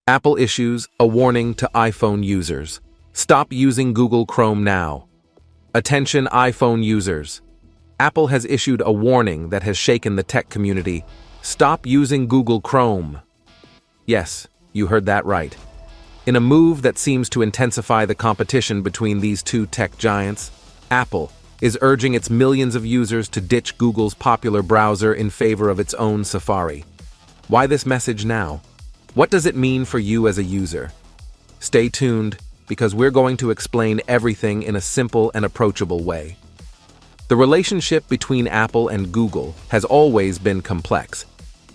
Apple issues a warning to iPhone users. Stop using Google Chrome now. Attention iPhone users. Apple has issued a warning that has shaken the tech community. Stop using Google Chrome. Yes, you heard that right. In a move that seems to intensify the competition between these two tech giants, Apple is urging its millions of users to ditch Google's popular browser in favor of its own Safari. Why this message now? What does it mean for you as a user? Stay tuned, because we're going to explain everything in a simple and approachable way. The relationship between Apple and Google has always been complex.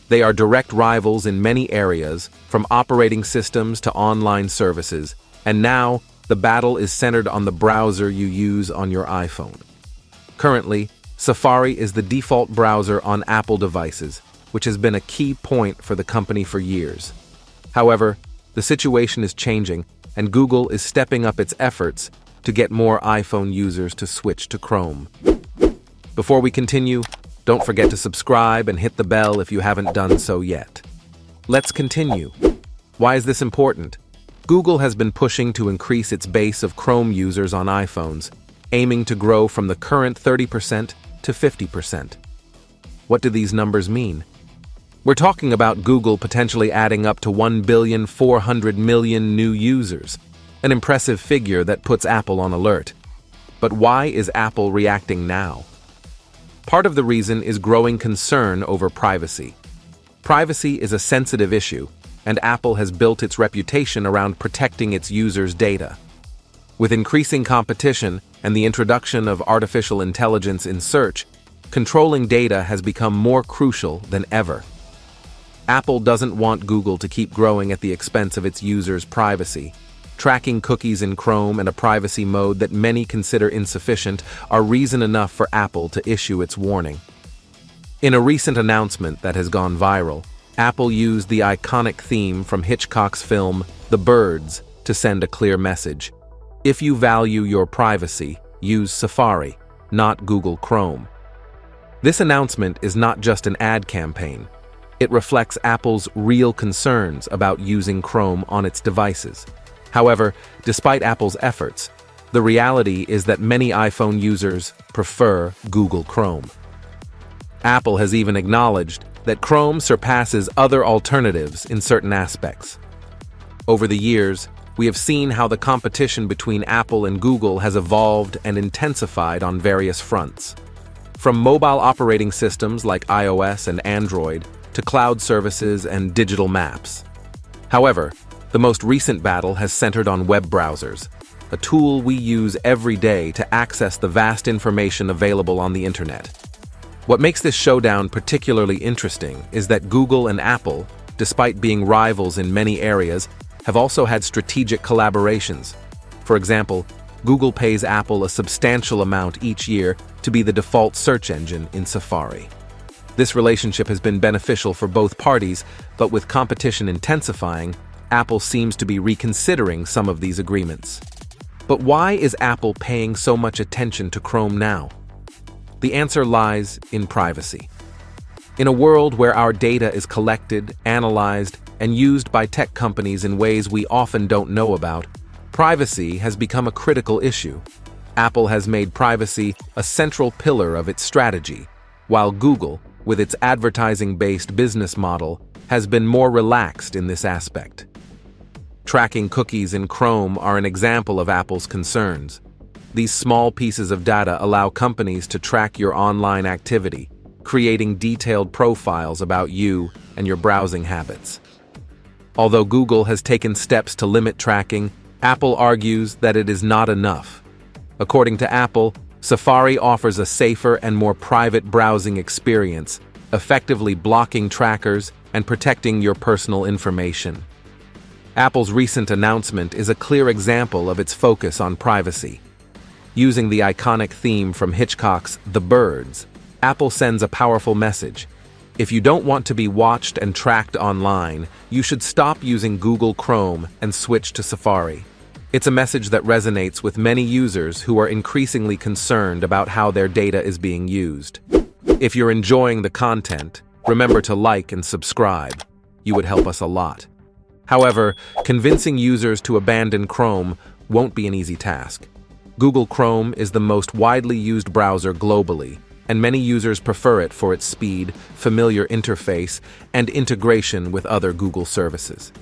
They are direct rivals in many areas, from operating systems to online services, and now the battle is centered on the browser you use on your iPhone. Currently, Safari is the default browser on Apple devices, which has been a key point for the company for years. However, the situation is changing, and Google is stepping up its efforts to get more iPhone users to switch to Chrome. Before we continue, don't forget to subscribe and hit the bell if you haven't done so yet. Let's continue. Why is this important? Google has been pushing to increase its base of Chrome users on iPhones, aiming to grow from the current 30% to 50%. What do these numbers mean? We're talking about Google potentially adding up to 1,400,000,000 new users, an impressive figure that puts Apple on alert. But why is Apple reacting now? Part of the reason is growing concern over privacy. Privacy is a sensitive issue, and Apple has built its reputation around protecting its users' data. With increasing competition and the introduction of artificial intelligence in search, controlling data has become more crucial than ever. Apple doesn't want Google to keep growing at the expense of its users' privacy. Tracking cookies in Chrome and a privacy mode that many consider insufficient are reason enough for Apple to issue its warning. In a recent announcement that has gone viral, Apple used the iconic theme from Hitchcock's film The Birds to send a clear message. If you value your privacy, use Safari, not Google Chrome. This announcement is not just an ad campaign. It reflects Apple's real concerns about using Chrome on its devices. However, despite Apple's efforts, the reality is that many iPhone users prefer Google Chrome. Apple has even acknowledged that Chrome surpasses other alternatives in certain aspects. Over the years, we have seen how the competition between Apple and Google has evolved and intensified on various fronts. From mobile operating systems like iOS and Android to cloud services and digital maps. However, the most recent battle has centered on web browsers, a tool we use every day to access the vast information available on the internet. What makes this showdown particularly interesting is that Google and Apple, despite being rivals in many areas, have also had strategic collaborations. For example, Google pays Apple a substantial amount each year to be the default search engine in Safari. This relationship has been beneficial for both parties, but with competition intensifying, Apple seems to be reconsidering some of these agreements. But why is Apple paying so much attention to Chrome now? The answer lies in privacy. In a world where our data is collected, analyzed, and used by tech companies in ways we often don't know about, privacy has become a critical issue. Apple has made privacy a central pillar of its strategy, while Google, with its advertising-based business model, has been more relaxed in this aspect. Tracking cookies in Chrome are an example of Apple's concerns. These small pieces of data allow companies to track your online activity, creating detailed profiles about you and your browsing habits. Although Google has taken steps to limit tracking, Apple argues that it is not enough. According to Apple, Safari offers a safer and more private browsing experience, effectively blocking trackers and protecting your personal information. Apple's recent announcement is a clear example of its focus on privacy. Using the iconic theme from Hitchcock's The Birds, Apple sends a powerful message. If you don't want to be watched and tracked online, you should stop using Google Chrome and switch to Safari. It's a message that resonates with many users who are increasingly concerned about how their data is being used. If you're enjoying the content, remember to like and subscribe. You would help us a lot. However, convincing users to abandon Chrome won't be an easy task. Google Chrome is the most widely used browser globally, and many users prefer it for its speed, familiar interface, and integration with other Google services.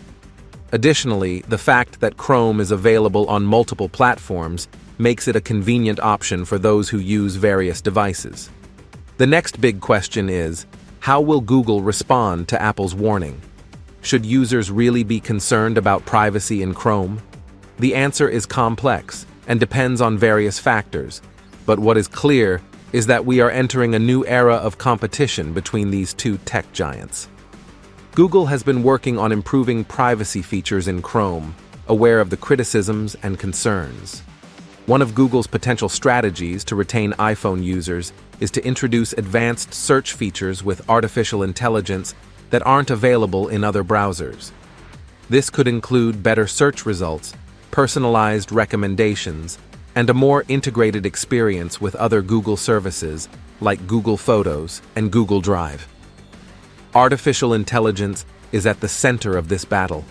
Additionally, the fact that Chrome is available on multiple platforms makes it a convenient option for those who use various devices. The next big question is, how will Google respond to Apple's warning? Should users really be concerned about privacy in Chrome? The answer is complex and depends on various factors, but what is clear is that we are entering a new era of competition between these two tech giants. Google has been working on improving privacy features in Chrome, aware of the criticisms and concerns. One of Google's potential strategies to retain iPhone users is to introduce advanced search features with artificial intelligence that aren't available in other browsers. This could include better search results, personalized recommendations, and a more integrated experience with other Google services like Google Photos and Google Drive. Artificial intelligence is at the center of this battle.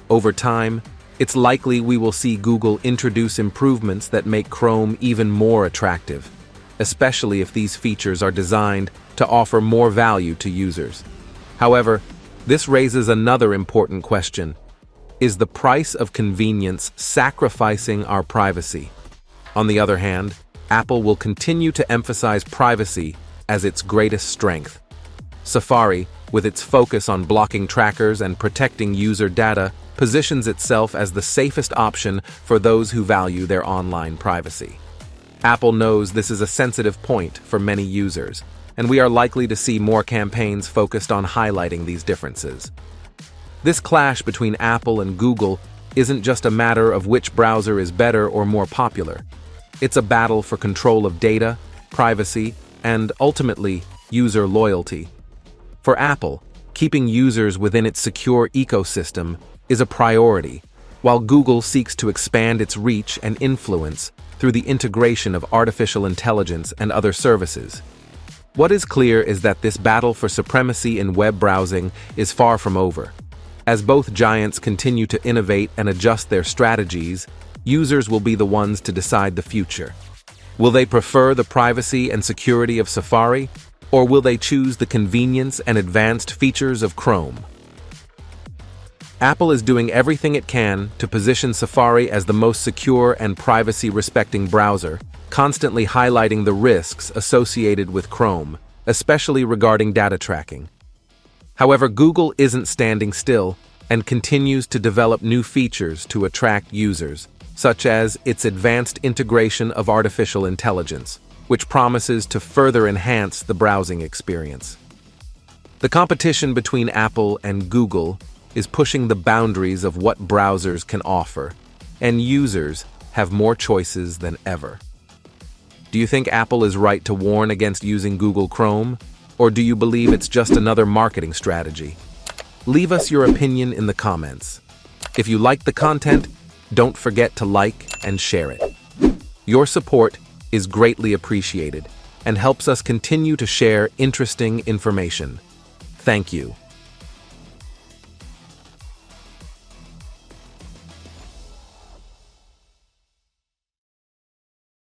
Over time, it's likely we will see Google introduce improvements that make Chrome even more attractive, especially if these features are designed to offer more value to users. However, this raises another important question. Is the price of convenience sacrificing our privacy? On the other hand, Apple will continue to emphasize privacy as its greatest strength. Safari, with its focus on blocking trackers and protecting user data, positions itself as the safest option for those who value their online privacy. Apple knows this is a sensitive point for many users, and we are likely to see more campaigns focused on highlighting these differences. This clash between Apple and Google isn't just a matter of which browser is better or more popular. It's a battle for control of data, privacy, and ultimately, user loyalty. For Apple, keeping users within its secure ecosystem is a priority, while Google seeks to expand its reach and influence through the integration of artificial intelligence and other services. What is clear is that this battle for supremacy in web browsing is far from over. As both giants continue to innovate and adjust their strategies, users will be the ones to decide the future. Will they prefer the privacy and security of Safari, or will they choose the convenience and advanced features of Chrome? Apple is doing everything it can to position Safari as the most secure and privacy-respecting browser, constantly highlighting the risks associated with Chrome, especially regarding data tracking. However, Google isn't standing still and continues to develop new features to attract users, such as its advanced integration of artificial intelligence, which promises to further enhance the browsing experience. The competition between Apple and Google is pushing the boundaries of what browsers can offer, and users have more choices than ever. Do you think Apple is right to warn against using Google Chrome, or do you believe it's just another marketing strategy? Leave us your opinion in the comments. If you like the content, don't forget to like and share it. Your support is greatly appreciated and helps us continue to share interesting information. Thank you.